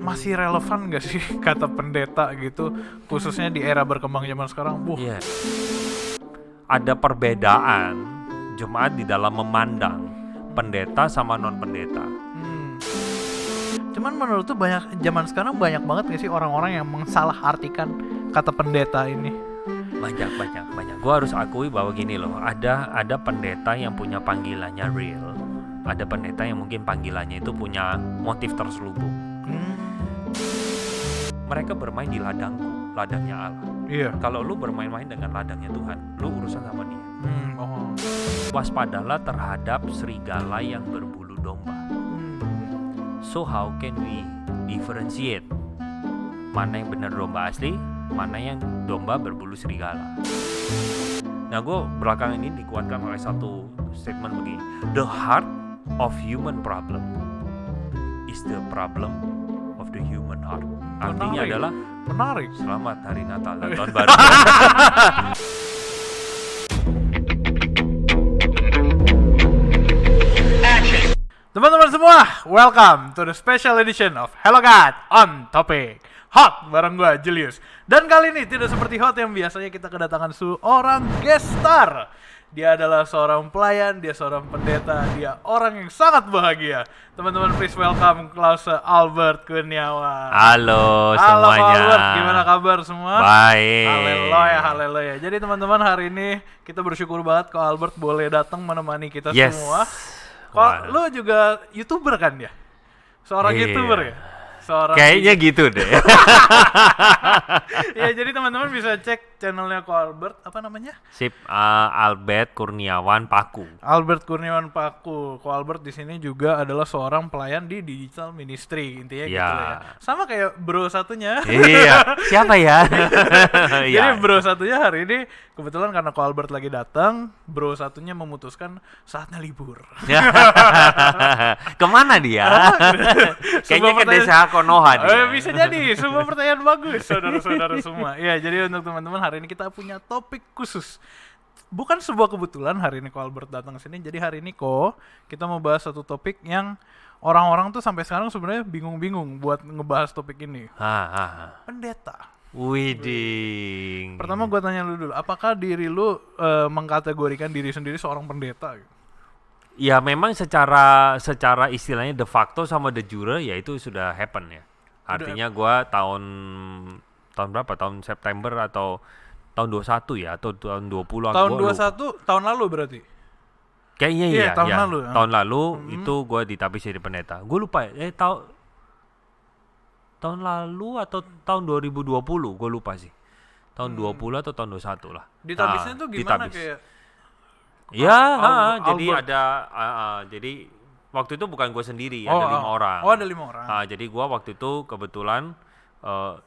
masih relevan gak sih kata pendeta gitu, khususnya di era berkembang zaman sekarang? Iya. Ada perbedaan jemaat di dalam memandang pendeta sama non pendeta. Cuman menurut tuh zaman sekarang banyak banget gak sih orang-orang yang mensalahartikan kata pendeta ini? Banyak. Gua harus akui bahwa gini loh, ada pendeta yang punya panggilannya real, ada pendeta yang mungkin panggilannya itu punya motif terselubung. Mereka bermain di ladangnya Allah. Iya. Kalau lu bermain-main dengan ladangnya Tuhan, lu urusan sama dia. Waspadalah terhadap serigala yang berbulu domba. So how can we differentiate mana yang benar domba asli, mana yang domba berbulu serigala? Nah, gue belakangan ini dikuatkan oleh satu statement begini: the heart of human problem is the problem of the human heart. Artinya adalah menarik. Selamat Hari Natal dan Tahun Baru. Teman-teman semua, welcome to the special edition of Hello God on Topic Hot bareng gue Julius. Dan kali ini tidak seperti Hot yang biasanya kita kedatangan seorang guest star. Dia adalah seorang pelayan, dia seorang pendeta, dia orang yang sangat bahagia. Teman-teman please welcome Klaus Albert Kurniawan. Halo semuanya. Halo Albert, gimana kabar semua? Baik. Haleluya. Jadi teman-teman, hari ini kita bersyukur banget kalau Albert boleh datang menemani kita semua. Kok lu juga YouTuber kan ya? Seorang YouTuber ya? Kayaknya gitu deh. Ya, jadi teman-teman bisa cek channelnya Ko Albert, apa namanya? Albert Kurniawan Paku. Albert Kurniawan Paku. Ko Albert di sini juga adalah seorang pelayan di digital ministry, intinya gitu ya. Sama kayak bro satunya. Iya. Siapa ya? Jadi bro satunya hari ini kebetulan karena Ko Albert lagi datang, bro satunya memutuskan saatnya libur. Kemana dia? Kayaknya ke desa Konoha dia. Bisa jadi, semua pertanyaan bagus, saudara-saudara semua. Ya, jadi untuk teman-teman hari ini kita punya topik khusus. Bukan sebuah kebetulan hari ini Ko Albert datang ke sini. Jadi hari ini kita mau bahas satu topik yang orang-orang tuh sampai sekarang sebenarnya bingung-bingung buat ngebahas topik ini. Pendeta. Widing. Pertama gue tanya lu dulu, apakah diri lu mengkategorikan diri sendiri seorang pendeta? Ya memang secara istilahnya de facto sama de jure ya itu sudah happen ya. Artinya gue tahun berapa? Tahun September atau tahun 21 ya atau tahun 20 tahun 21 tahun lalu berarti. Kayaknya iya tahun lalu. Tahun lalu itu gue ditapis jadi pendeta. Gue lupa tahun lalu atau tahun 2020 gue lupa sih. Tahun 20 atau tahun 21 lah. Ditapisnya tuh gimana kayak? Jadi jadi waktu itu bukan gue sendiri, ada 5 orang. Ada 5 orang. Jadi gue waktu itu kebetulan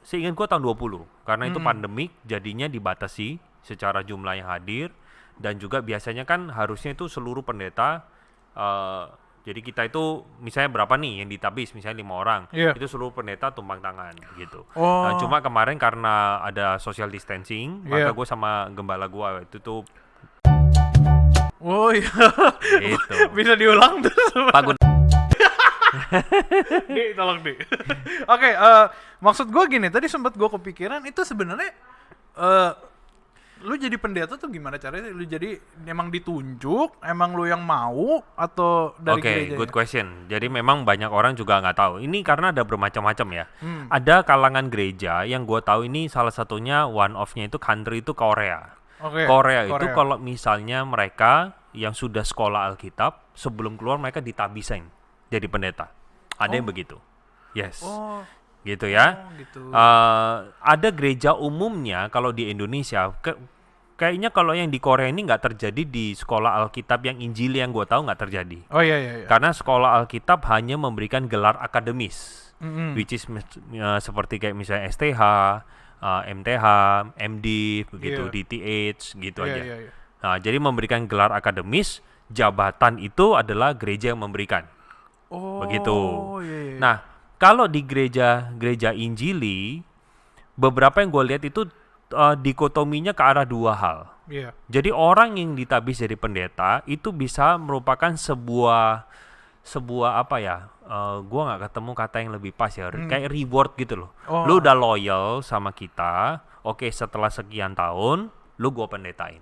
seingat gue tahun 20 karena itu pandemik, jadinya dibatasi secara jumlah yang hadir dan juga biasanya kan harusnya itu seluruh pendeta. Jadi kita itu misalnya berapa nih yang ditapis, misalnya 5 orang, itu seluruh pendeta tumpang tangan gitu. Nah, cuma kemarin karena ada social distancing, maka gue sama gembala gue itu tuh. Oh iya. Gitu. Bisa diulang terus. Pak tolong Di. Oke, maksud gue gini, tadi sempat gue kepikiran itu sebenarnya lu jadi pendeta tuh gimana caranya? Lu jadi emang ditunjuk, emang lu yang mau atau dari gereja? Good question. Jadi memang banyak orang juga nggak tahu. Ini karena ada bermacam-macam ya. Ada kalangan gereja yang gue tahu ini salah satunya one of-nya itu country itu Korea. Korea itu kalau misalnya mereka yang sudah sekolah Alkitab sebelum keluar mereka ditabisin jadi pendeta. Ada yang begitu. Yes. Gitu ya. Gitu. Ada gereja umumnya kalau di Indonesia kayaknya kalau yang di Korea ini nggak terjadi di sekolah Alkitab yang Injil yang gue tahu nggak terjadi. Iya. Karena sekolah Alkitab hanya memberikan gelar akademis, which is seperti kayak misalnya STH, MTH, MD, begitu, DTH, gitu aja. Nah, jadi memberikan gelar akademis, jabatan itu adalah gereja yang memberikan. Begitu. Nah, kalau di gereja Injili, beberapa yang gue lihat itu dikotominya ke arah 2 hal. Jadi orang yang ditabis jadi pendeta itu bisa merupakan sebuah apa ya? gua nggak ketemu kata yang lebih pas ya, kayak reward gitu loh. Oh. Lu udah loyal sama kita, oke setelah sekian tahun, lu gua pendetain.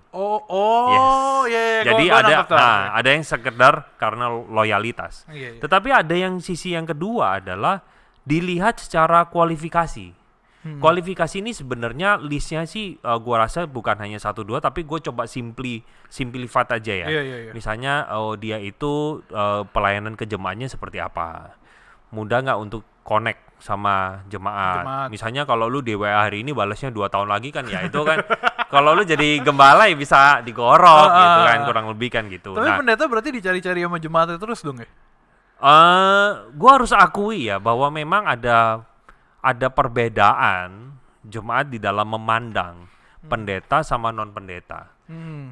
Yes. Jadi Gua ada, nangkep tuh. ada yang sekedar karena loyalitas. Iya. Tetapi ada yang sisi yang kedua adalah dilihat secara kualifikasi. Kualifikasi ini sebenarnya listnya sih gua rasa bukan hanya 1-2, tapi gue coba simplify aja ya. Iya. Misalnya dia itu pelayanan ke jemaahnya seperti apa, mudah nggak untuk connect sama jemaat. Misalnya kalau lu di WA hari ini balasnya 2 tahun lagi kan ya itu kan kalau lu jadi gembala ya bisa digorok gitu kan, kurang lebih kan gitu. Tapi pendeta berarti dicari-cari sama jemaatnya terus dong ya? Gua harus akui ya bahwa memang ada perbedaan jemaat di dalam memandang pendeta sama non pendeta.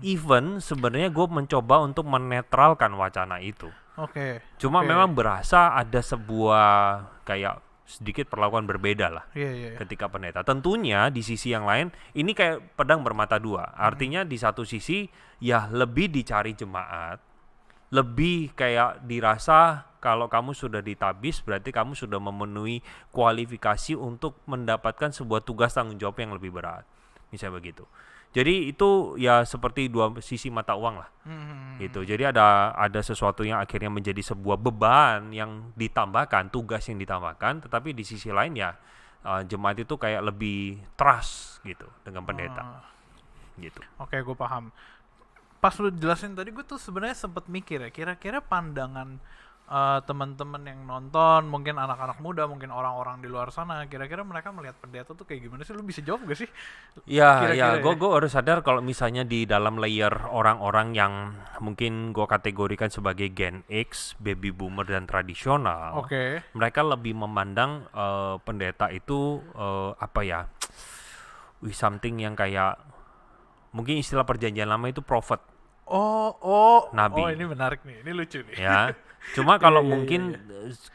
Even sebenarnya gue mencoba untuk menetralkan wacana itu. Cuma memang berasa ada sebuah kayak sedikit perlakuan berbeda lah ketika pendeta. Tentunya di sisi yang lain ini kayak pedang bermata dua. Artinya di satu sisi ya lebih dicari jemaat, lebih kayak dirasa kalau kamu sudah ditabis berarti kamu sudah memenuhi kualifikasi untuk mendapatkan sebuah tugas tanggung jawab yang lebih berat. Misalnya begitu. Jadi itu ya seperti dua sisi mata uang lah. Gitu. Jadi ada sesuatu yang akhirnya menjadi sebuah beban yang ditambahkan, tugas yang ditambahkan, tetapi di sisi lain ya jemaat itu kayak lebih trust gitu dengan pendeta. Gitu. Oke, gue paham. Pas lu jelasin tadi gue tuh sebenarnya sempet mikir ya, kira-kira pandangan teman-teman yang nonton, mungkin anak-anak muda, mungkin orang-orang di luar sana, kira-kira mereka melihat pendeta tuh kayak gimana sih? Lu bisa jawab gak sih? Ya, gue harus sadar kalau misalnya di dalam layer orang-orang yang mungkin gue kategorikan sebagai Gen X, baby boomer dan tradisional, mereka lebih memandang pendeta itu apa ya, something yang kayak mungkin istilah perjanjian lama itu prophet. Nabi. Oh, ini menarik nih, ini lucu nih. Ya, cuma kalau mungkin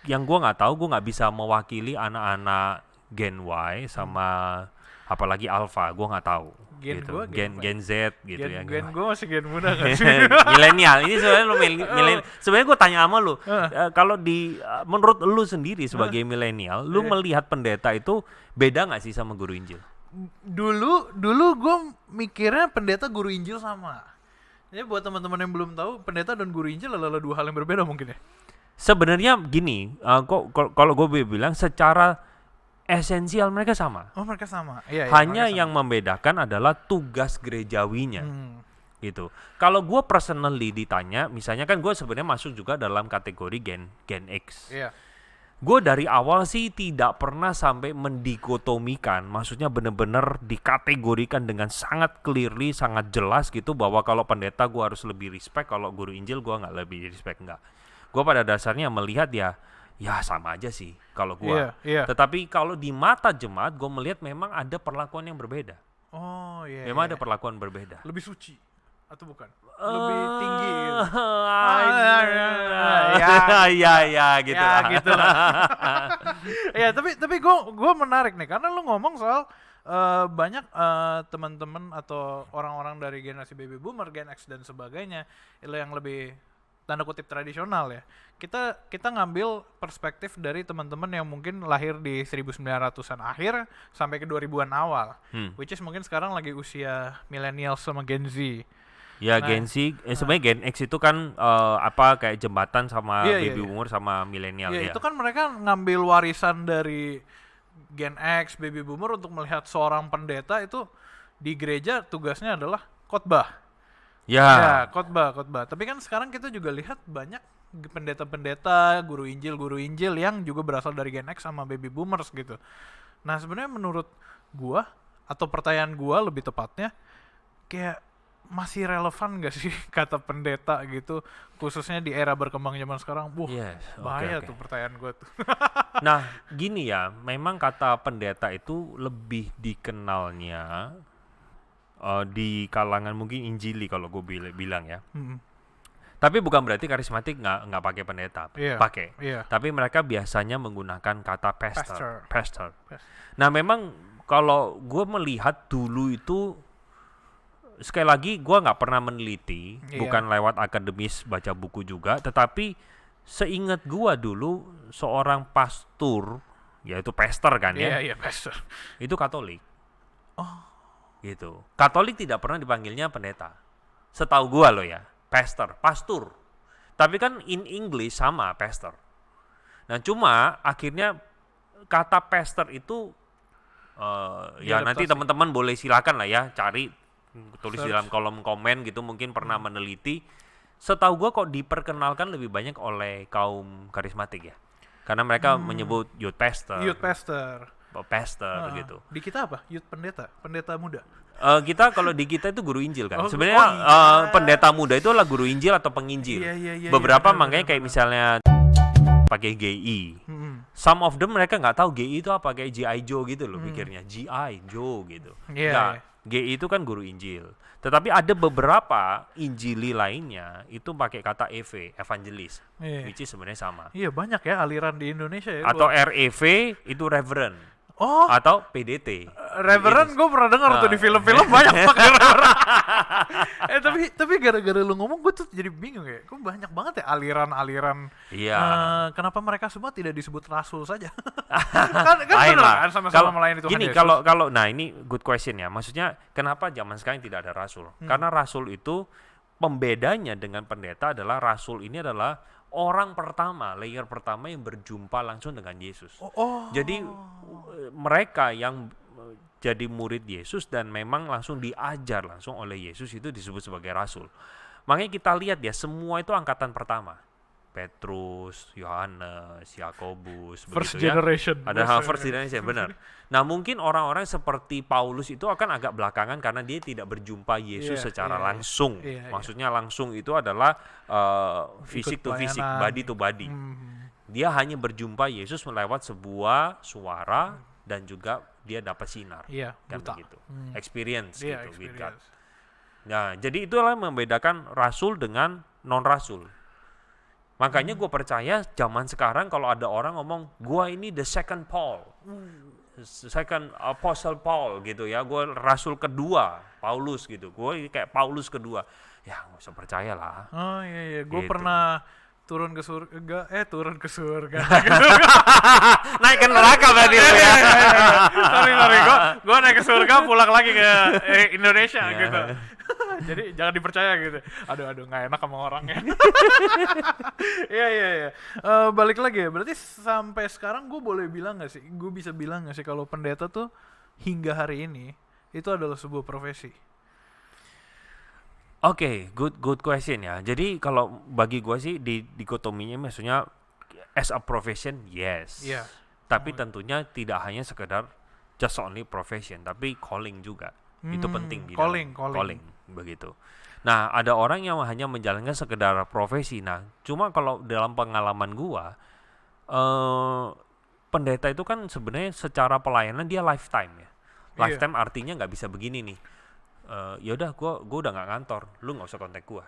yang gue nggak tahu, gue nggak bisa mewakili anak-anak Gen Y sama apalagi Alpha, gue nggak tahu. Gen Z gitu ya. Gen gue masih gen muda kan? Milenial. Ini sebenarnya lo sebenarnya gue tanya sama lo, kalau menurut lu sendiri sebagai milenial, lu melihat pendeta itu beda nggak sih sama guru Injil? Dulu gue mikirnya pendeta guru Injil sama. Jadi buat teman-teman yang belum tahu, pendeta dan guru Injil adalah dua hal yang berbeda mungkin ya. Sebenarnya gini, kalau gue bilang secara esensial mereka sama. Oh, mereka sama. Iya, hanya yang membedakan adalah tugas gerejawinya. Gitu. Kalau gue personally ditanya, misalnya kan gue sebenarnya masuk juga dalam kategori Gen X. Iya. Gue dari awal sih tidak pernah sampai mendikotomikan, maksudnya benar-benar dikategorikan dengan sangat clearly, sangat jelas gitu bahwa kalau pendeta gue harus lebih respect, kalau guru Injil gue nggak lebih respect, enggak. Gue pada dasarnya melihat ya sama aja sih kalau gue. Tetapi kalau di mata jemaat gue melihat memang ada perlakuan yang berbeda. Memang ada perlakuan berbeda. Lebih suci atau bukan? Lebih tinggi gitu. Gitu lah. Ya, tapi gue menarik nih karena lu ngomong soal banyak teman-teman atau orang-orang dari generasi baby boomer, Gen X dan sebagainya yang lebih tanda kutip tradisional ya. Kita ngambil perspektif dari teman-teman yang mungkin lahir di 1900-an akhir sampai ke 2000-an awal. Which is mungkin sekarang lagi usia millennial sama Gen Z. Ya, Gen Z, sebenarnya Gen X itu kan kayak jembatan sama baby boomer sama milenial ya. Itu kan mereka ngambil warisan dari Gen X, baby boomer untuk melihat seorang pendeta itu di gereja tugasnya adalah khotbah. Ya, khotbah. Tapi kan sekarang kita juga lihat banyak pendeta-pendeta, guru Injil yang juga berasal dari Gen X sama baby boomers gitu. Nah, sebenarnya menurut gua atau pertanyaan gua lebih tepatnya kayak masih relevan gak sih kata pendeta gitu, khususnya di era berkembang zaman sekarang? Bahaya tuh pertanyaan gue tuh. Nah, gini ya, memang kata pendeta itu lebih dikenalnya di kalangan mungkin Injili kalau gue bilang ya. Tapi bukan berarti karismatik nggak pakai pendeta, pakai. Tapi mereka biasanya menggunakan kata pastor. Nah, memang kalau gue melihat dulu itu, sekali lagi gue nggak pernah meneliti, bukan lewat akademis baca buku juga, tetapi Seingat gua dulu seorang pastor, yaitu pastor kan ya, Iya, pastor. itu Katolik. Oh, Gitu. Katolik tidak pernah dipanggilnya pendeta. Setahu gua loh ya, pastor. Tapi kan in English sama pastor. Nah, cuma akhirnya kata pastor itu ya nanti teman-teman boleh silakan lah ya cari, tulis di dalam kolom komen gitu, mungkin pernah meneliti. Setahu gua kok diperkenalkan lebih banyak oleh kaum karismatik ya. Karena mereka menyebut youth pastor gitu. Di kita apa? Youth pendeta muda. Kita kalau di kita itu guru Injil kan. Oh, Sebenarnya iya. pendeta muda itu adalah guru Injil atau penginjil. Iya, Beberapa benar, makanya kayak misalnya pakai GI. Some of them mereka nggak tahu GI itu apa, kayak GI Joe gitu loh pikirnya. GI Joe gitu. Iya. GI itu kan guru Injil. Tetapi ada beberapa Injili lainnya itu pakai kata evangelis, which is sebenarnya sama. Iya, banyak ya aliran di Indonesia ya. Atau REV itu reverend. Oh, Atau PDT. Reverend gue pernah dengar tuh di film-film banyak pakai Reverend. Tapi gara-gara lu ngomong gue tuh jadi bingung ya. Kok banyak banget ya aliran-aliran. Iya. Kenapa mereka semua tidak disebut rasul saja? kan Lain bener lah. kan sama-sama melayani Tuhan Gini, Yesus. kalau nah ini good question ya. Maksudnya kenapa zaman sekarang tidak ada rasul? Karena rasul itu pembedanya dengan pendeta adalah rasul ini adalah orang pertama, layer pertama yang berjumpa langsung dengan Yesus. Jadi mereka yang jadi murid Yesus dan memang langsung diajar langsung oleh Yesus itu disebut sebagai rasul. Makanya kita lihat ya, semua itu angkatan pertama. Petrus, Yohanes, Yakobus, First begitu generation. ya. Ada first generation, benar. Nah, mungkin orang-orang seperti Paulus itu akan agak belakangan karena dia tidak berjumpa Yesus secara langsung. Maksudnya langsung itu adalah fisik to fisik, body to body. Dia hanya berjumpa Yesus melewat sebuah suara dan juga dia dapat sinar. Kan begitu. Experience gitu with God. Nah, jadi itulah yang membedakan rasul dengan non-rasul. Makanya gue percaya zaman sekarang kalau ada orang ngomong, gue ini the second Paul, second apostle Paul gitu ya, gue rasul kedua Paulus gitu, gue kayak Paulus kedua, ya nggak usah percaya lah. Oh iya, gue Gitu. pernah turun ke surga, Naik ke neraka berarti lu ya. sorry, gue naik ke surga pulang lagi ke Indonesia gitu. Jadi jangan dipercaya gitu. Aduh nggak enak sama orang ya. Iya. Balik lagi ya. Berarti sampai sekarang gue boleh bilang nggak sih? Gue bisa bilang nggak sih kalau pendeta tuh hingga hari ini itu adalah sebuah profesi? Oke, good question ya. Jadi kalau bagi gue sih dikotominya maksudnya as a profession, yes. Iya. Tapi tentunya tidak hanya sekedar just only profession, tapi calling juga. Itu penting di dalam calling begitu. Nah, ada orang yang hanya menjalankan sekedar profesi. Nah, cuma kalau dalam pengalaman gua pendeta itu kan sebenarnya secara pelayanan dia lifetime ya. Lifetime artinya nggak bisa begini nih. Yaudah, gua udah nggak kantor, lu nggak usah kontak gua.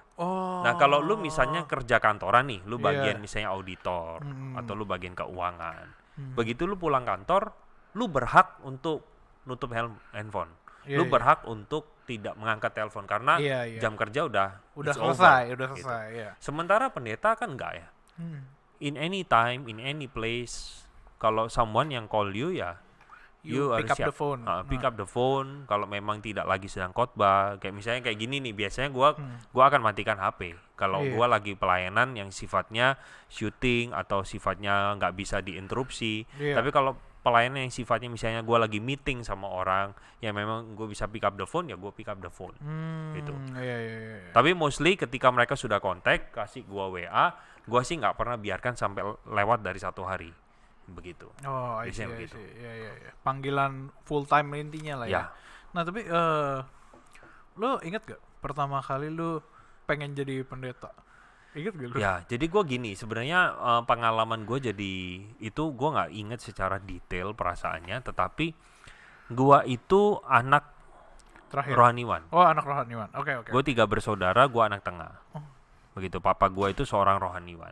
Nah, kalau lu misalnya kerja kantoran nih, lu bagian misalnya auditor atau lu bagian keuangan, begitu lu pulang kantor, lu berhak untuk nutup handphone. Lu berhak untuk tidak mengangkat telepon karena jam kerja udah selesai, gitu. ya. Sementara pendeta kan enggak ya. In any time, in any place, kalau someone yang call you ya, you harus pick up siap. the phone. Pick up the phone. Kalau memang tidak lagi sedang khotbah, kayak misalnya kayak gini nih, biasanya gua akan matikan HP. Kalau gua lagi pelayanan yang sifatnya syuting atau sifatnya nggak bisa diinterupsi. Tapi kalau pelayanan yang sifatnya misalnya gue lagi meeting sama orang yang memang gue bisa pick up the phone, ya gue pick up the phone gitu. Iya. Tapi mostly ketika mereka sudah kontak, kasih gue WA, gue sih nggak pernah biarkan sampai lewat dari 1 hari begitu. Biasanya begitu. Iya. Panggilan full time intinya lah ya. Nah tapi lo inget gak pertama kali lo pengen jadi pendeta? Ingat gak lu? Ya, jadi gue gini, sebenarnya pengalaman gue jadi itu gue nggak inget secara detail perasaannya, tetapi gue itu anak terakhir rohaniwan. Oh, anak rohaniwan. Oke. Gue 3 bersaudara, gue anak tengah. Begitu, papa gue itu seorang rohaniwan.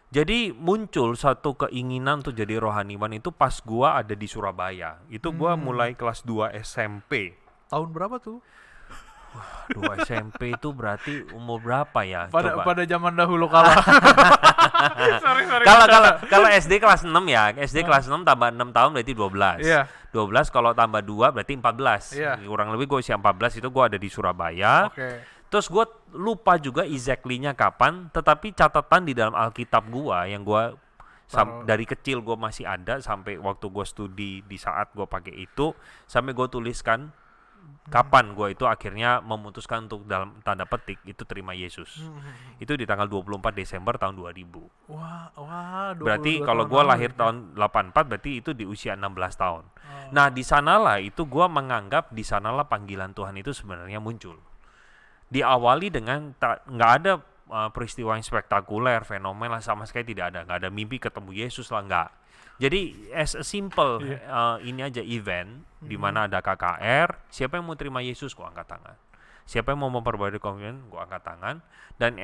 Jadi muncul satu keinginan untuk jadi rohaniwan itu pas gue ada di Surabaya. Itu gue mulai kelas 2 SMP. Tahun berapa tuh? Aduh, SMP itu berarti umur berapa ya? Pada zaman dahulu kala. sorry. Kalau SD kelas 6 ya. SD kelas 6 tambah 6 tahun berarti 12. Iya. 12 kalau tambah 2 berarti 14. Iya. Kurang lebih gue usia 14 itu gue ada di Surabaya. Oke. Terus gue lupa juga exactly-nya kapan, tetapi catatan di dalam Alkitab gue yang gue dari kecil gue masih ada sampai waktu gue studi di saat gue pakai itu, sampai gue tuliskan kapan gue itu akhirnya memutuskan untuk dalam tanda petik itu terima Yesus. Itu di tanggal 24 Desember tahun 2000. Wah, berarti kalau gue lahir tahun 84 berarti itu di usia 16 tahun. Nah, di sanalah itu gue menganggap di sanalah panggilan Tuhan itu sebenarnya muncul. Diawali dengan nggak ada peristiwa yang spektakuler, fenomenal, sama sekali tidak ada. Nggak ada mimpi ketemu Yesus lah, nggak. Jadi as a simple ini aja event di mana ada KKR, siapa yang mau terima Yesus, gua angkat tangan. Siapa yang mau memperbarui komitmen, gua angkat tangan. Dan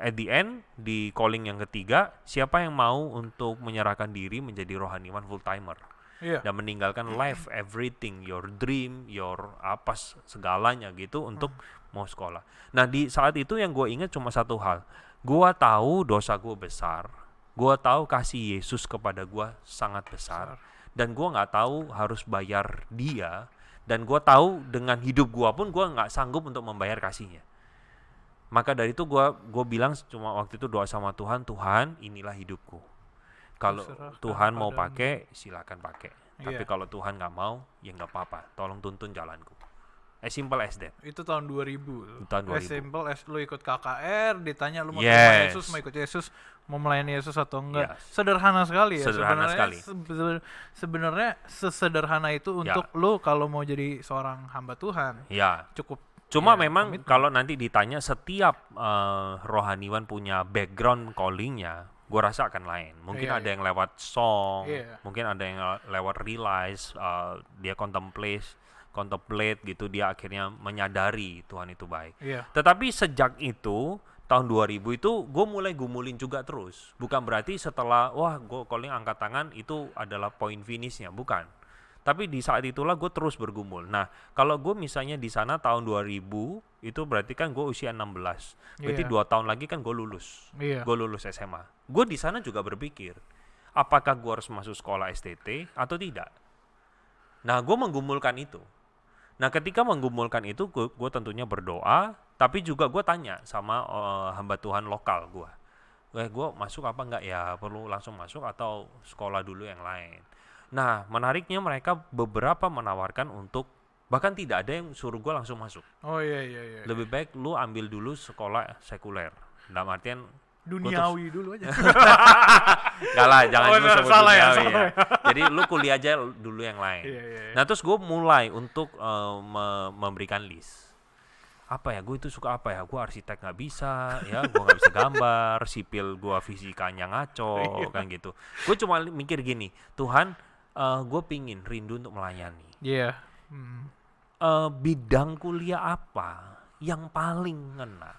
at the end di calling yang ketiga, siapa yang mau untuk menyerahkan diri menjadi rohaniwan full timer dan meninggalkan life, everything, your dream, your apa segalanya gitu untuk mau sekolah. Nah, di saat itu yang gue ingat cuma satu hal, gue tahu dosa gue besar. Gue tahu kasih Yesus kepada gue sangat besar, dan gue nggak tahu harus bayar dia, dan gue tahu dengan hidup gue pun gue nggak sanggup untuk membayar kasihnya. Maka dari itu gue bilang cuma waktu itu doa sama Tuhan, Tuhan inilah hidupku. Kalau Tuhan mau pakai silakan pakai, tapi kalau Tuhan nggak mau ya nggak apa-apa, tolong tuntun jalanku. As simple as that. Itu tahun 2000. Tahun 2000. As simple as lu ikut KKR, ditanya lu mau terima Yesus, mau ikut Yesus, mau melayani Yesus atau enggak. Sederhana sekali ya. Sederhana sekali. Sebenarnya sesederhana itu untuk lu kalau mau jadi seorang hamba Tuhan. Cukup. Cuma memang kalau nanti ditanya setiap rohaniwan punya background callingnya, gue rasa akan lain. Mungkin ada yang lewat song, mungkin ada yang lewat realize, dia contemplate gitu, dia akhirnya menyadari Tuhan itu baik. Tetapi sejak itu tahun 2000 itu gue mulai gumulin juga terus. Bukan berarti setelah gue calling angkat tangan itu adalah poin finishnya, bukan. Tapi di saat itulah gue terus bergumul. Nah, kalau gue misalnya di sana tahun 2000 itu berarti kan gue usia 16. Berarti 2 tahun lagi kan gue lulus. Gue lulus SMA. Gue di sana juga berpikir, apakah gue harus masuk sekolah STT atau tidak? Nah, gue menggumulkan itu. Nah, ketika menggumulkan itu, gue tentunya berdoa, tapi juga gue tanya sama hamba Tuhan lokal gue. Gue masuk apa enggak ya? Perlu langsung masuk atau sekolah dulu yang lain? Nah, menariknya mereka beberapa menawarkan untuk, bahkan tidak ada yang suruh gue langsung masuk. Lebih baik lu ambil dulu sekolah sekuler. Dalam artian duniawi dulu aja. Enggak lah, jangan sebut duniawi ya. Jadi lu kuliah aja dulu yang lain. Nah, terus gue mulai untuk memberikan list. Apa ya, gue itu suka apa ya, gue arsitek nggak bisa, ya gue nggak bisa gambar, sipil gue fisikanya ngaco, kan gitu. Gue cuma mikir gini, Tuhan, gue pingin rindu untuk melayani. Bidang kuliah apa yang paling ngena?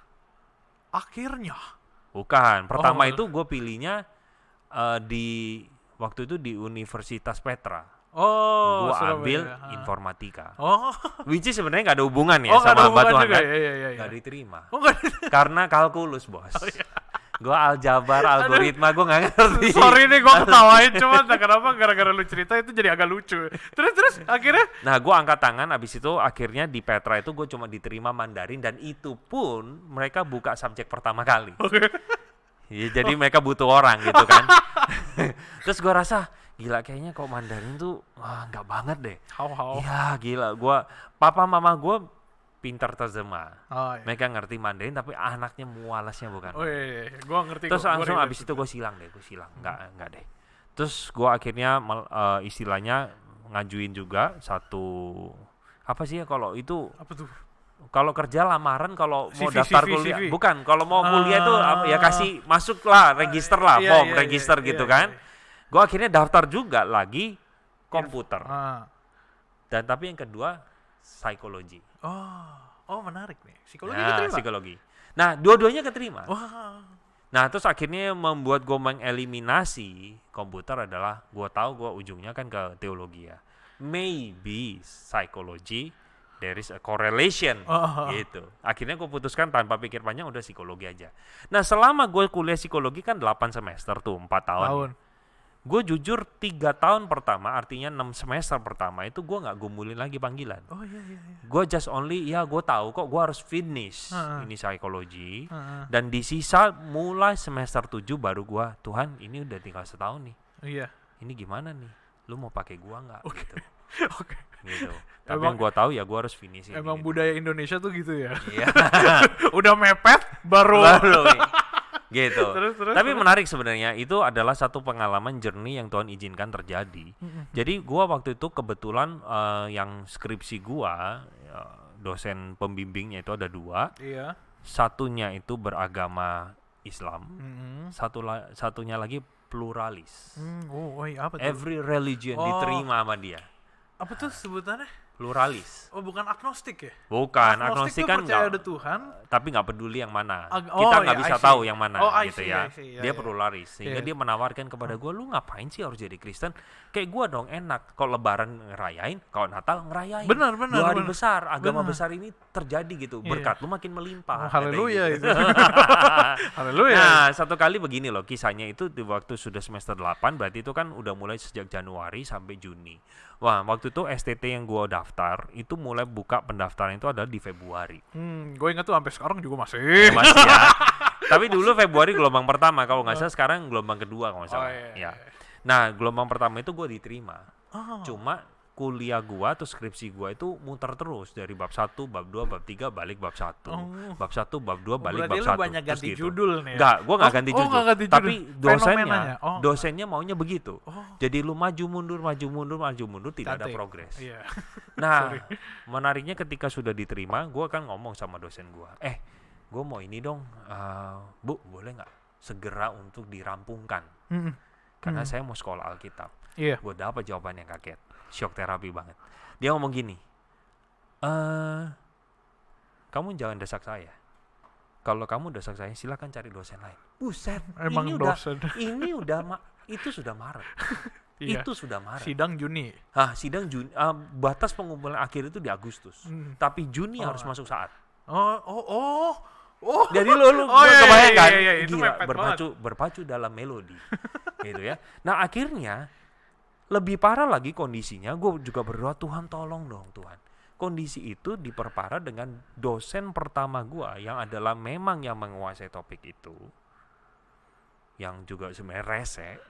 Akhirnya bukan. Pertama itu gue pilihnya di waktu itu di Universitas Petra. Gue ambil informatika. Which is sebenarnya nggak ada hubungan ya sama hamba Tuhan kan? Nggak diterima. Karena kalkulus, bos. Gue aljabar, algoritma, gue nggak ngerti. Sorry nih gue ketawain, cuma kenapa gara-gara lu cerita itu jadi agak lucu. Terus akhirnya? Nah, gue angkat tangan, abis itu akhirnya di Petra itu gue cuma diterima Mandarin, dan itu pun mereka buka subjek pertama kali. Ya, jadi mereka butuh orang gitu kan. Terus gue rasa, gila kayaknya kok Mandarin tuh nggak banget deh. Ya gila, papa mama gue pintar terjemah. Mereka ngerti Mandarin tapi anaknya mualasnya bukan. Gua ngerti. Terus langsung abis itu gue silang, nggak deh. Terus gue akhirnya istilahnya ngajuin juga satu, apa sih ya kalau itu? Apa tuh? Kalau kerja lamaran, kalau mau CV, daftar CV, kuliah, CV. bukan. Kalau mau kuliah tuh ya kasih masuk lah, register lah, form register gitu kan. Gue akhirnya daftar juga lagi komputer. Dan tapi yang kedua psikologi. Oh menarik nih. Psikologi nah, keterima? Psikologi. Nah, dua-duanya keterima. Nah, terus akhirnya membuat gue mengeliminasi komputer adalah gue tahu gue ujungnya kan ke teologi ya. Maybe psikologi there is a correlation gitu. Akhirnya gue putuskan tanpa pikir panjang udah psikologi aja. Nah selama gue kuliah psikologi kan 8 semester tuh 4 tahun. Gue jujur 3 tahun pertama, artinya 6 semester pertama itu gue nggak gumulin lagi panggilan. Gue just only gue tahu kok gue harus finish ini psikologi. Dan di sisa mulai semester 7 baru gue, Tuhan ini udah tinggal setahun nih. Ini gimana nih? Lu mau pakai gue nggak? Gitu. Gitu. Tapi yang gue tahu ya gue harus finish ini. Emang gitu. budaya Indonesia tuh gitu ya. Iya. Udah mepet baru gitu. Terus, Tapi menarik sebenarnya itu adalah satu pengalaman journey yang Tuhan izinkan terjadi. Jadi gue waktu itu kebetulan yang skripsi gue dosen pembimbingnya itu ada 2. Satunya itu beragama Islam. Satunya lagi pluralis. Apa tuh? Every religion diterima sama dia. Apa tuh sebutannya? Pluralis. Oh, bukan agnostik ya? Bukan, agnostik kan percaya enggak. ada Tuhan, Tapi nggak peduli yang mana. Kita nggak bisa tahu yang mana gitu ya. Dia pluralis. Sehingga dia menawarkan kepada gue, lu ngapain sih harus jadi Kristen? Kayak gue dong enak. Kalau Lebaran ngerayain, kalau Natal ngerayain. Benar. 2 hari besar, agama besar ini terjadi gitu. Berkat lu makin melimpah. Haleluya gitu. itu. Haleluya. Nah, satu kali begini loh kisahnya itu di waktu sudah semester 8, berarti itu kan udah mulai sejak Januari sampai Juni. Wah, waktu itu STT yang gue daftar itu mulai buka pendaftaran itu adalah di Februari. Gue ingat tuh sampai sekarang juga masih. Masih ya. Tapi dulu Februari gelombang pertama, kalau nggak salah sekarang gelombang kedua kalau nggak salah. Ya. Nah, gelombang pertama itu gue diterima. Cuma kuliah gua atau skripsi gua itu muter terus dari bab 1, bab 2, bab 3 balik bab 1. Bab 1, bab 2 balik bab 1. Berarti lu banyak ganti judul nih. Enggak, gua enggak ganti judul. Tapi dosennya maunya begitu. Jadi lu maju mundur tidak ada progres. Nah, menariknya ketika sudah diterima, gua kan ngomong sama dosen gua, gua mau ini dong, Bu, boleh nggak segera untuk dirampungkan? Karena saya mau sekolah Alkitab. Gua dapat jawaban yang kaget. Shock terapi banget. Dia ngomong gini, kamu jangan desak saya. Kalau kamu desak saya, silakan cari dosen lain. Buset, emang dosen. Itu sudah Maret. Itu sudah Maret. Sidang Juni. Sidang Juni. Batas pengumpulan akhir itu di Agustus. Tapi Juni harus masuk saat. Jadi lu kebayang kan? Itu berpacu dalam melodi. Gitu ya. Nah, akhirnya lebih parah lagi kondisinya, gue juga berdoa, Tuhan tolong dong Tuhan. Kondisi itu diperparah dengan dosen pertama gue yang adalah memang yang menguasai topik itu, yang juga sebenarnya rese.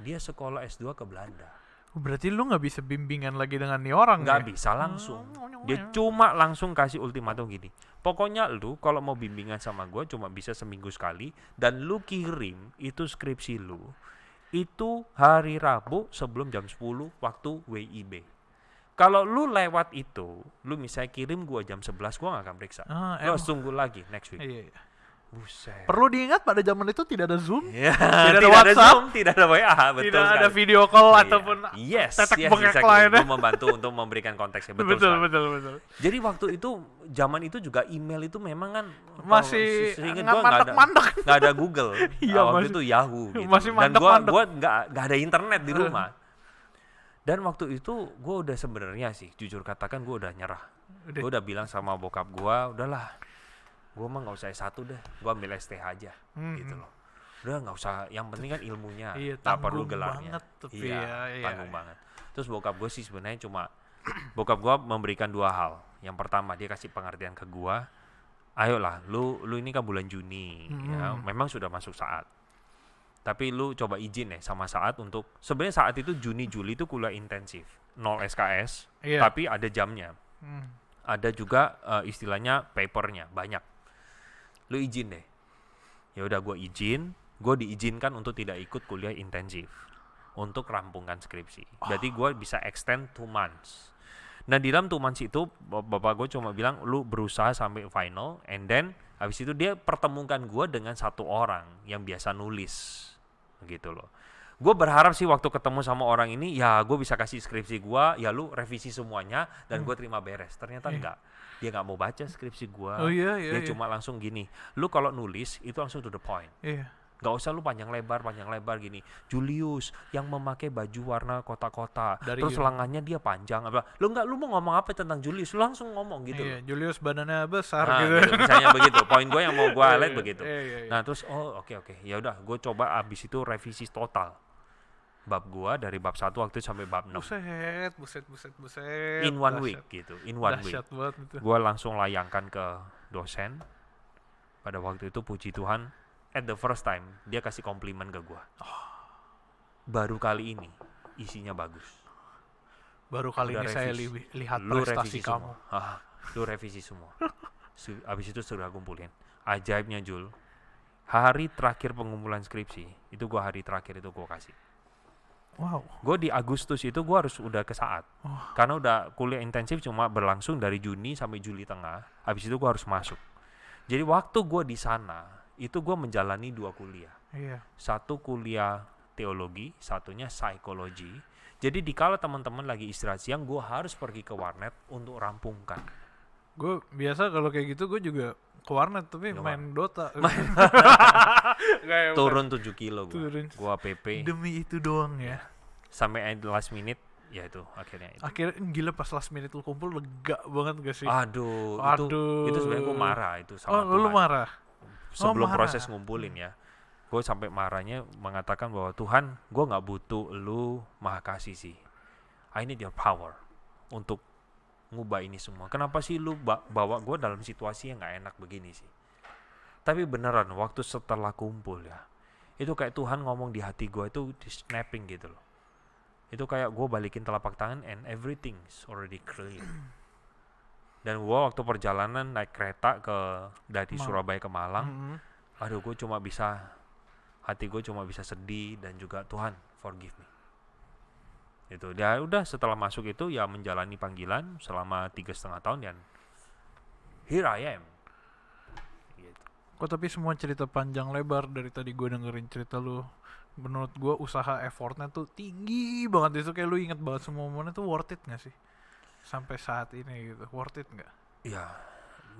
Dia sekolah S2 ke Belanda. Berarti lu nggak bisa bimbingan lagi dengan nih orang? Nggak bisa langsung. Dia cuma langsung kasih ultimatum gini. Pokoknya lu kalau mau bimbingan sama gue cuma bisa seminggu sekali, dan lu kirim itu skripsi lu itu hari Rabu sebelum jam 10 waktu WIB. Kalau lu lewat itu, lu misalnya kirim gua jam 11, gua gak akan periksa. Lu harus tunggu lagi next week. Buset. Perlu diingat pada zaman itu tidak ada Zoom, tidak ada WhatsApp, ada Zoom, tidak ada WA, betul tidak sekali. ada video call ataupun tetek bengek lainnya. Gue membantu untuk memberikan konteksnya, betul. Jadi waktu itu, zaman itu juga email itu memang kan masih mandek. Nggak ada Google. Waktu itu Yahoo gitu. Masih dan gue nggak ada internet di rumah. Dan waktu itu gue udah sebenarnya sih, jujur katakan gue udah nyerah. Gue udah bilang sama bokap gue, udahlah, gue mah nggak usah S1 deh, gue ambil STH aja, gitu loh. Udah nggak usah, yang penting kan ilmunya, tak perlu gelarnya. Tanggung banget. Terus bokap gue sih sebenarnya bokap gue memberikan 2 hal. Yang pertama dia kasih pengertian ke gue, ayolah, lu ini kan bulan Juni, ya, memang sudah masuk saat. Tapi lu coba izin sama saat untuk, sebenarnya saat itu Juni-Juli itu kuliah intensif, 0 SKS, tapi ada jamnya. Ada juga istilahnya papernya banyak. Lu izin deh. Ya udah gue izin, gue diizinkan untuk tidak ikut kuliah intensif untuk rampungkan skripsi. Berarti gue bisa extend 2 months. Nah di dalam 2 months itu bapak gue cuma bilang lu berusaha sampai final, and then habis itu dia pertemukan gue dengan 1 orang yang biasa nulis, gitu loh. Gue berharap sih waktu ketemu sama orang ini, ya gue bisa kasih skripsi gue, ya lu revisi semuanya dan gue terima beres. Ternyata enggak. Dia nggak mau baca skripsi gue. Dia cuma langsung gini, lu kalau nulis itu langsung to the point. Gak usah lu panjang lebar gini. Julius yang memakai baju warna kotak-kotak, terus lengannya dia panjang apa? Lu mau ngomong apa tentang Julius? Lu langsung ngomong gitu. Iya, Julius badannya besar gitu. Misalnya begitu. Poin gue yang mau gue highlight begitu. Nah, terus oke. Ya udah, gue coba abis itu revisi total. Bab gue dari bab 1 waktu sampai bab 6. Buset. In one week gitu. In one week. Gue langsung layangkan ke dosen. Pada waktu itu puji Tuhan, at the first time dia kasih komplimen ke gue. Baru kali ini isinya bagus. Baru kali ini saya lihat prestasi kamu. Lu revisi semua. Abis itu sudah kumpulin. Ajaibnya Jul, hari terakhir pengumpulan skripsi itu gue hari terakhir itu gue kasih. Wow. Gue di Agustus itu gue harus udah ke saat. Karena udah kuliah intensif cuma berlangsung dari Juni sampai Juli tengah. Abis itu gue harus masuk. Jadi waktu gue di sana itu gue menjalani 2 kuliah. Iya. Satu kuliah teologi, satunya psikologi. Jadi dikala teman-teman lagi istirahat siang, gue harus pergi ke warnet untuk rampungkan. Gue biasa kalau kayak gitu gue juga ke warnet tapi main Dota. Turun 7 kilo gue. Gue PP. Demi itu doang ya. Sampai last minute, ya itu akhirnya itu. Akhirnya gila pas last minute lu kumpul lega banget gak sih? Aduh. Itu sebenarnya gue marah itu sama Tuhan. Lu marah? Sebelum proses ngumpulin ya, gue sampai marahnya mengatakan bahwa Tuhan, gue nggak butuh lu maha kasih sih, I need your power untuk ngubah ini semua. Kenapa sih lu bawa gue dalam situasi yang nggak enak begini sih? Tapi beneran waktu setelah kumpul ya, itu kayak Tuhan ngomong di hati gue itu di snapping gitu loh. Itu kayak gue balikin telapak tangan and everything's already clear. Dan gue waktu perjalanan naik kereta dari Surabaya ke Malang, aduh gue cuma bisa, hati gue cuma bisa sedih dan juga Tuhan forgive me. Itu dia udah setelah masuk itu ya menjalani panggilan selama 3,5 tahun dan here I am. Gitu. Kok tapi semua cerita panjang lebar dari tadi gue dengerin cerita lu, menurut gue usaha effortnya tuh tinggi banget itu, kayak lu inget banget semua momennya tuh worth it gak sih? Sampai saat ini gitu, worth it nggak? Ya,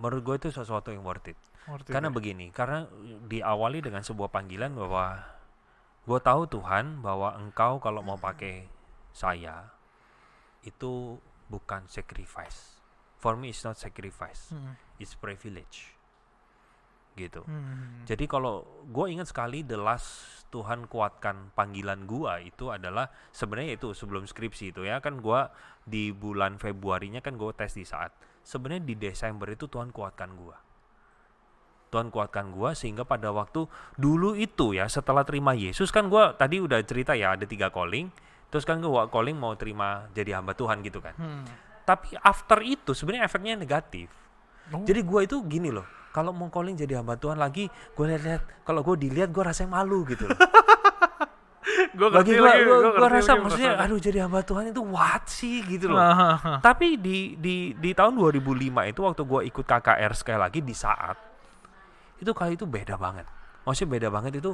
menurut gue itu sesuatu yang worth it. Karena begini, karena diawali dengan sebuah panggilan bahwa gue tahu Tuhan bahwa Engkau kalau mau pakai saya itu bukan sacrifice. For me it's not sacrifice, it's privilege. Gitu. Jadi kalau gue ingat sekali the last Tuhan kuatkan panggilan gue itu adalah sebenarnya itu sebelum skripsi itu ya kan, gue di bulan Februarinya kan gue tes di saat, sebenarnya di Desember itu Tuhan kuatkan gue sehingga pada waktu dulu itu ya setelah terima Yesus kan gue tadi udah cerita ya ada 3 calling, terus kan gue calling mau terima jadi hamba Tuhan gitu kan. Tapi after itu sebenarnya efeknya negatif. Jadi gue itu gini loh, kalau mau calling jadi hamba Tuhan lagi, gue lihat kalau gue dilihat gue rasanya malu gitu loh. Gue rasa maksudnya aduh jadi hamba Tuhan itu what sih gitu loh. Tapi di tahun 2005 itu waktu gue ikut KKR sekali lagi di saat itu, kali itu beda banget. Maksudnya beda banget itu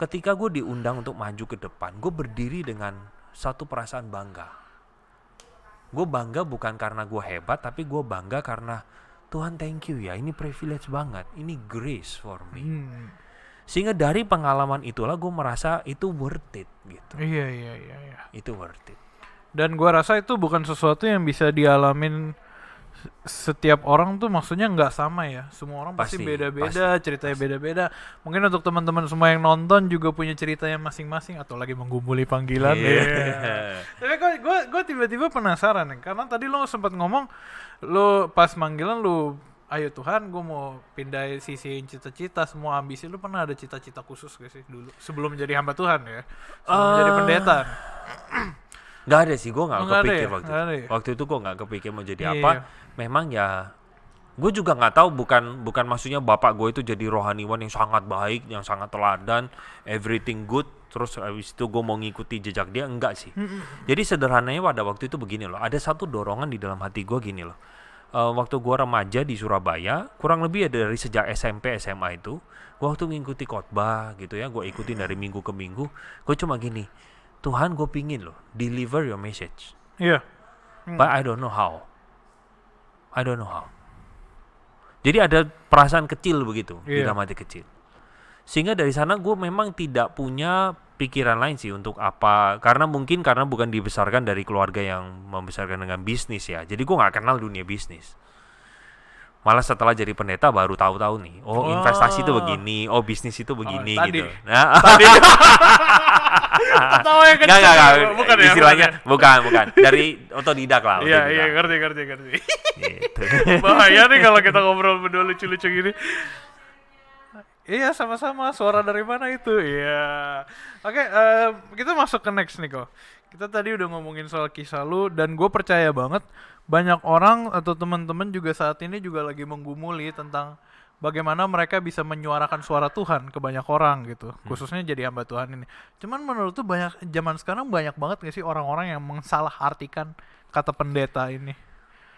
ketika gue diundang untuk maju ke depan, gue berdiri dengan satu perasaan bangga. Gue bangga bukan karena gue hebat, tapi gue bangga karena Tuhan thank you ya, ini privilege banget, ini grace for me. Sehingga dari pengalaman itulah gue merasa itu worth it gitu. Iya. Itu worth it. Dan gue rasa itu bukan sesuatu yang bisa dialamin setiap orang tuh, maksudnya nggak sama ya. Semua orang pasti beda-beda, ceritanya beda-beda. Mungkin untuk teman-teman semua yang nonton juga punya ceritanya masing-masing atau lagi menggumuli panggilan. Tapi gue tiba-tiba penasaran nih, karena tadi lo sempat ngomong lo pas panggilan lo, ayo Tuhan gue mau pindah sisiin cita-cita, semua ambisi. Lo pernah ada cita-cita khusus gak sih dulu sebelum jadi hamba Tuhan ya, sebelum jadi pendeta? Gak ada sih, gue gak kepikir ya? Waktu itu gue gak kepikir mau jadi apa. Memang ya gue juga gak tahu, bukan maksudnya bapak gue itu jadi rohaniwan yang sangat baik, yang sangat teladan, everything good, terus habis itu gue mau ngikuti jejak dia, enggak sih. Jadi sederhananya pada waktu itu begini loh, ada satu dorongan di dalam hati gue gini loh. Waktu gue remaja di Surabaya, kurang lebih ya dari sejak SMP SMA itu, gue waktu ngikuti khotbah gitu ya, gue ikutin dari minggu ke minggu, gue cuma gini, Tuhan gue pingin loh deliver your message. But I don't know how. Jadi ada perasaan kecil begitu di dalam hati kecil. Sehingga dari sana gue memang tidak punya pikiran lain sih untuk apa, karena bukan dibesarkan dari keluarga yang membesarkan dengan bisnis ya, jadi gue nggak kenal dunia bisnis. Malah setelah jadi pendeta baru tahu-tahu nih, investasi itu begini, bisnis itu begini tadi. gitu. Nah, Tadi ketawa yang kenceng. Enggak. Bukan ya, Istilahnya bukan. Dari otodidak lah. Iya, ngerti. Gitu. Bahaya nih kalau kita ngobrol berdua lucu-lucu gini. Iya, sama-sama. Suara dari mana itu? Iya. Oke, kita masuk ke next nih kok. Kita tadi udah ngomongin soal kisah lu, dan gue percaya banget banyak orang atau teman-teman juga saat ini juga lagi menggumuli tentang bagaimana mereka bisa menyuarakan suara Tuhan ke banyak orang gitu, khususnya jadi hamba Tuhan ini. Cuman menurut tuh zaman sekarang banyak banget gak sih orang-orang yang mensalahartikan kata pendeta ini?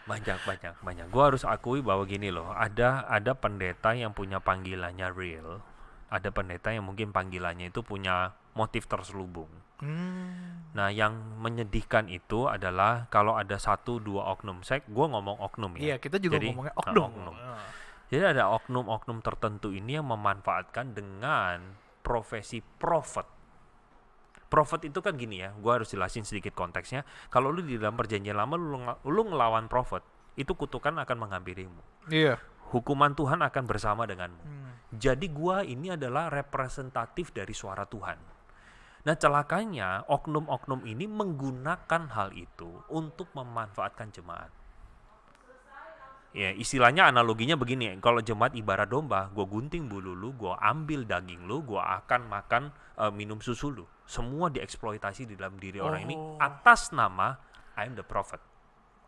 Banyak. Gua harus akui bahwa gini loh, ada pendeta yang punya panggilannya real, ada pendeta yang mungkin panggilannya itu punya motif terselubung. Nah, yang menyedihkan itu adalah kalau ada 1-2 oknum. Gue ngomong oknum ya. Iya, kita juga ngomongnya oknum. Jadi ada oknum-oknum tertentu ini yang memanfaatkan dengan profesi prophet. Prophet itu kan gini ya, gue harus jelasin sedikit konteksnya. Kalau lu di dalam perjanjian lama lu ngelawan prophet, itu kutukan akan menghampirimu. Iya. Hukuman Tuhan akan bersama denganmu. Jadi gue ini adalah representatif dari suara Tuhan. Nah, celakanya oknum-oknum ini menggunakan hal itu untuk memanfaatkan jemaat. Ya, istilahnya analoginya begini, kalau jemaat ibarat domba, gue gunting bulu lu, gue ambil daging lu, gue akan makan minum susu lu. Semua dieksploitasi di dalam diri orang ini atas nama I am the prophet.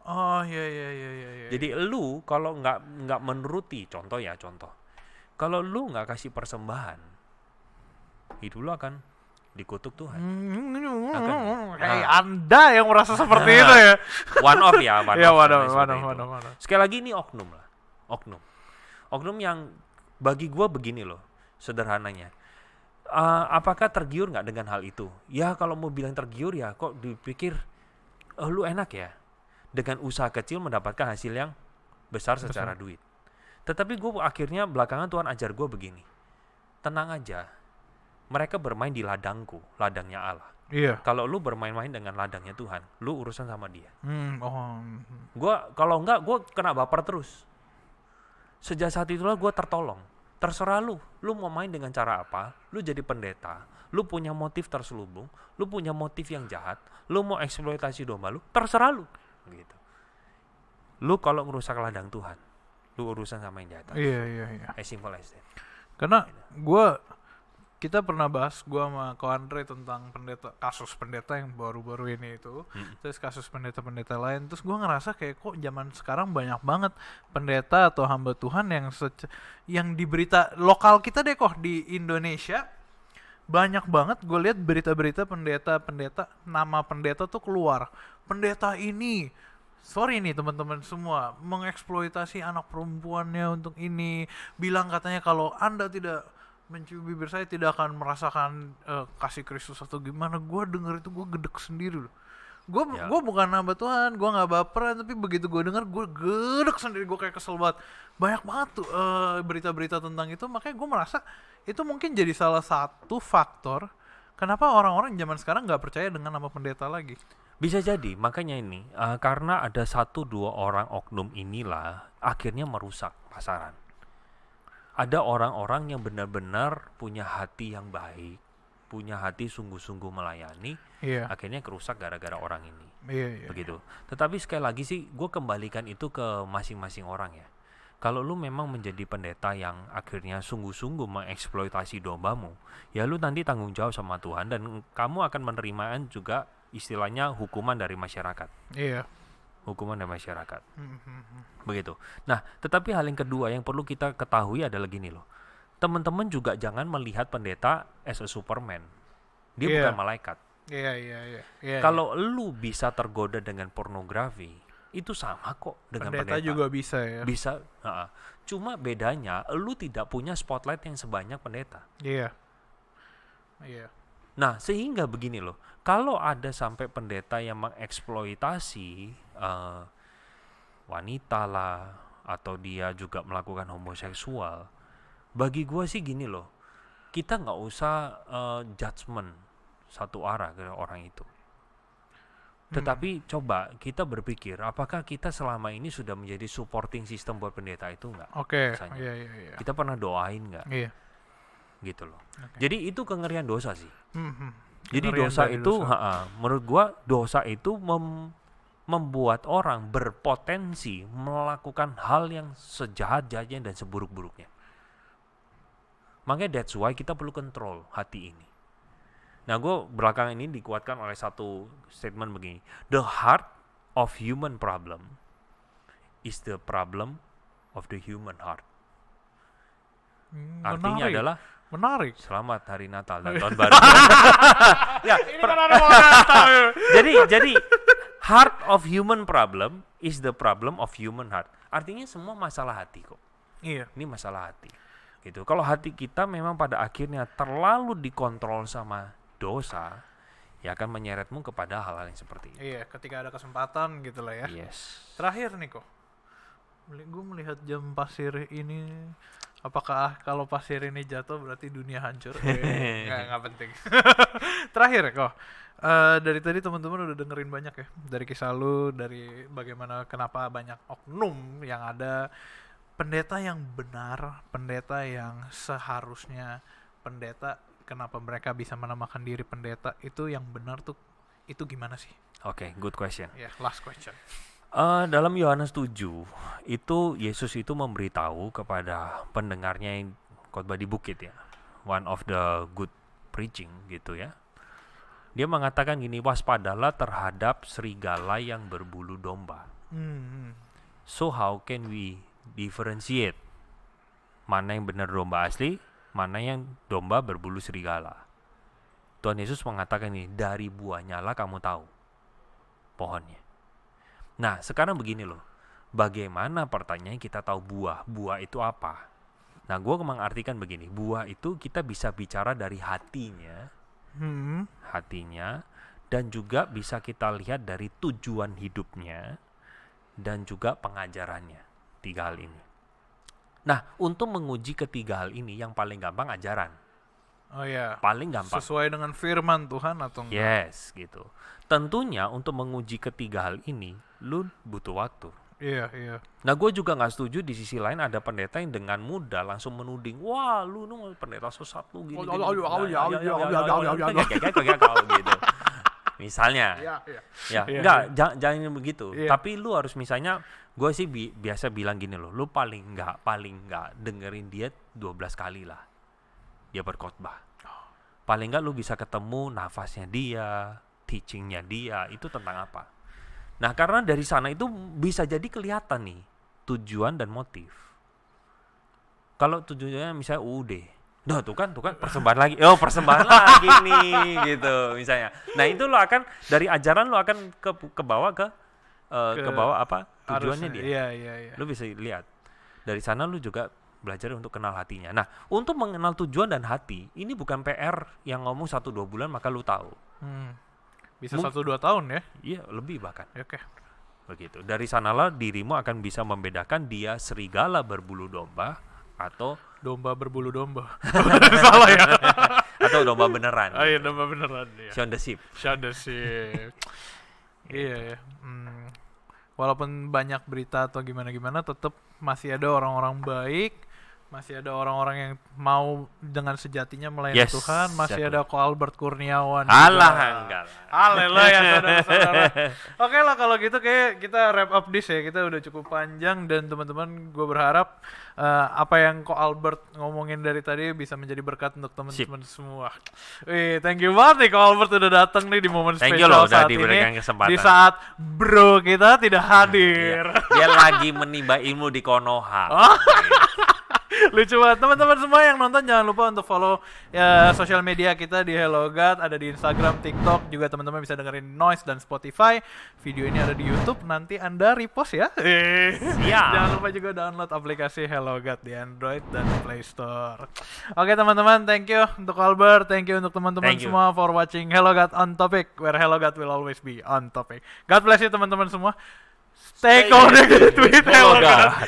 Oh iya. Jadi lu kalau nggak menuruti, contoh. Kalau lu nggak kasih persembahan, hidup lu akan dikutuk Tuhan. Anda yang merasa seperti itu ya. One off ya. One off. Sekali lagi ini oknum lah. Oknum yang bagi gue begini loh, sederhananya. Apakah tergiur nggak dengan hal itu? Ya kalau mau bilang tergiur ya kok dipikir, lu enak ya dengan usaha kecil mendapatkan hasil yang besar secara duit. Tetapi gue akhirnya belakangan Tuhan ajar gue begini, tenang aja. Mereka bermain di ladangnya Allah. Iya. Kalau lu bermain-main dengan ladangnya Tuhan, lu urusan sama dia. Kalau enggak, gue kena baper terus. Sejak saat itulah gue tertolong. Terserah lu mau main dengan cara apa, lu jadi pendeta, lu punya motif terselubung, lu punya motif yang jahat, lu mau eksploitasi domba lu, terserah lu. Gitu. Lu kalau merusak ladang Tuhan, lu urusan sama yang jahat. Iya. As simple as that. Karena kita pernah bahas gue sama Ko Andre tentang kasus pendeta yang baru-baru ini itu, terus kasus pendeta-pendeta lain, terus gue ngerasa kayak kok zaman sekarang banyak banget pendeta atau hamba Tuhan yang di berita lokal kita deh kok di Indonesia banyak banget gue lihat berita-berita pendeta, nama pendeta tuh keluar, pendeta ini sorry nih teman-teman semua mengeksploitasi anak perempuannya untuk ini, bilang katanya kalau Anda tidak mencium bibir saya tidak akan merasakan kasih Kristus atau gimana. Gue denger itu gue gedek sendiri loh. Gue bukan hamba Tuhan, gue nggak baperan, tapi begitu gue denger gue gedek sendiri, gue kayak kesel banget. Banyak banget tuh berita-berita tentang itu, makanya gue merasa itu mungkin jadi salah satu faktor kenapa orang-orang zaman sekarang nggak percaya dengan nama pendeta lagi. Bisa jadi, makanya ini karena ada 1-2 orang oknum inilah akhirnya merusak pasaran. Ada orang-orang yang benar-benar punya hati yang baik, punya hati sungguh-sungguh melayani, akhirnya kerusak gara-gara orang ini. Begitu. Tetapi sekali lagi sih, gue kembalikan itu ke masing-masing orang ya. Kalau lu memang menjadi pendeta yang akhirnya sungguh-sungguh mengeksploitasi dombamu, ya lu nanti tanggung jawab sama Tuhan dan kamu akan menerima juga istilahnya hukuman dari masyarakat. Iya. Hukuman dari masyarakat. Begitu. Nah, tetapi hal yang kedua yang perlu kita ketahui adalah gini loh. Teman-teman juga jangan melihat pendeta as a Superman. Dia bukan malaikat. Iya. Kalau lu bisa tergoda dengan pornografi, itu sama kok dengan pendeta. Juga bisa ya. Bisa. Cuma bedanya lu tidak punya spotlight yang sebanyak pendeta. Iya. Nah, sehingga begini loh. Kalau ada sampai pendeta yang mengeksploitasi wanita lah, atau dia juga melakukan homoseksual, bagi gue sih gini loh, kita nggak usah judgement satu arah ke orang itu. Tetapi coba kita berpikir, apakah kita selama ini sudah menjadi supporting system buat pendeta itu nggak? Oke. Iya. Kita pernah doain nggak? Iya. Gitu loh. Jadi itu kengerian dosa sih. Jadi Kengerian dosa dari itu, dosa. menurut gua dosa itu membuat orang berpotensi melakukan hal yang sejahat-jahatnya dan seburuk-buruknya. Makanya that's why kita perlu kontrol hati ini. Nah, gue belakangan ini dikuatkan oleh satu statement begini. The heart of human problem is the problem of the human heart. Artinya adalah menarik. Selamat Hari Natal dan Tahun Baru. Ya, Ini kan ada mau Natal. jadi heart of human problem is the problem of human heart. Artinya semua masalah hati kok. Iya. Ini masalah hati. Gitu. Kalau hati kita memang pada akhirnya terlalu dikontrol sama dosa, ya akan menyeretmu kepada hal-hal yang seperti itu. Iya, ketika ada kesempatan gitu lah ya. Yes. Terakhir nih kok, gue melihat jam pasir ini, apakah kalau pasir ini jatuh berarti dunia hancur? Nggak penting. Terakhir kok, dari tadi teman-teman udah dengerin banyak ya, dari kisah lu, dari bagaimana kenapa banyak oknum yang ada, pendeta yang benar, pendeta yang seharusnya pendeta, kenapa mereka bisa menamakan diri pendeta, itu yang benar tuh, itu gimana sih? Oke, good question. Yeah, last question. Dalam Yohanes 7, itu Yesus itu memberitahu kepada pendengarnya yang khotbah di bukit ya. One of the good preaching gitu ya. Dia mengatakan gini, waspadalah terhadap serigala yang berbulu domba. So how can we differentiate mana yang benar domba asli, mana yang domba berbulu serigala? Tuhan Yesus mengatakan ini, dari buahnya lah kamu tahu pohonnya. Nah, sekarang begini loh, bagaimana pertanyaannya kita tahu buah? Buah itu apa? Nah, gue mengartikan begini, buah itu kita bisa bicara dari hatinya, dan juga bisa kita lihat dari tujuan hidupnya, dan juga pengajarannya. 3 hal ini. Nah, untuk menguji ketiga hal ini, yang paling gampang ajaran. Oh ya. Paling gampang. Sesuai dengan firman Tuhan atau enggak? Yes, gitu. Tentunya untuk menguji ketiga hal ini, lu butuh waktu. Iya. Nah, gue juga nggak setuju di sisi lain ada pendeta yang dengan mudah langsung menuding, wah lu pendeta sesat lu gini. Gitu. Misalnya, jangan begitu. Tapi lu harus misalnya, gue sih biasa bilang gini loh, lu paling nggak dengerin dia 12 kali lah dia berkhotbah. Paling nggak lu bisa ketemu nafasnya dia, teachingnya dia, itu tentang apa. Nah, karena dari sana itu bisa jadi kelihatan nih tujuan dan motif. Kalau tujuannya misalnya UUD, nah tuh kan persembahan lagi, persembahan lagi nih gitu misalnya. Nah, itu lo akan dari ajaran lo akan ke bawah ke bawah apa tujuannya dia. Iya. Lo bisa lihat dari sana, lo juga belajar untuk kenal hatinya. Nah, untuk mengenal tujuan dan hati ini bukan PR yang ngomong 1-2 bulan maka lo tahu. Bisa 1-2 tahun ya? Iya, lebih bahkan. Oke. Begitu. Dari sanalah dirimu akan bisa membedakan dia serigala berbulu domba atau domba berbulu domba. Salah ya. Atau domba beneran. Oh iya, domba beneran ya. Shaun the Sheep. Iya ya. Walaupun banyak berita atau gimana-gimana, tetap masih ada orang-orang baik, masih ada orang-orang yang mau dengan sejatinya melayani Tuhan, masih ada Ko Albert Kurniawan. Enggak. Haleluya, saudara-saudara. Oke lah kalau gitu kayak kita wrap up this ya. Kita udah cukup panjang dan teman-teman, gue berharap apa yang Ko Albert ngomongin dari tadi bisa menjadi berkat untuk teman-teman semua. Thank you banget nih Ko Albert udah datang nih di momen spesial saat ini. Di saat bro kita tidak hadir. Dia lagi menimba ilmu di Konoha. Lucu banget. Teman-teman semua yang nonton jangan lupa untuk follow sosial media kita di Hello God, ada di Instagram, TikTok, juga teman-teman bisa dengerin Noise dan Spotify. Video ini ada di YouTube, nanti Anda repost ya. Jangan lupa juga download aplikasi Hello God di Android dan Play Store. Oke teman-teman, thank you untuk Albert, thank you untuk teman-teman semua for watching Hello God on Topic, where Hello God will always be on topic. God bless you teman-teman semua. Stay connected with Hello God.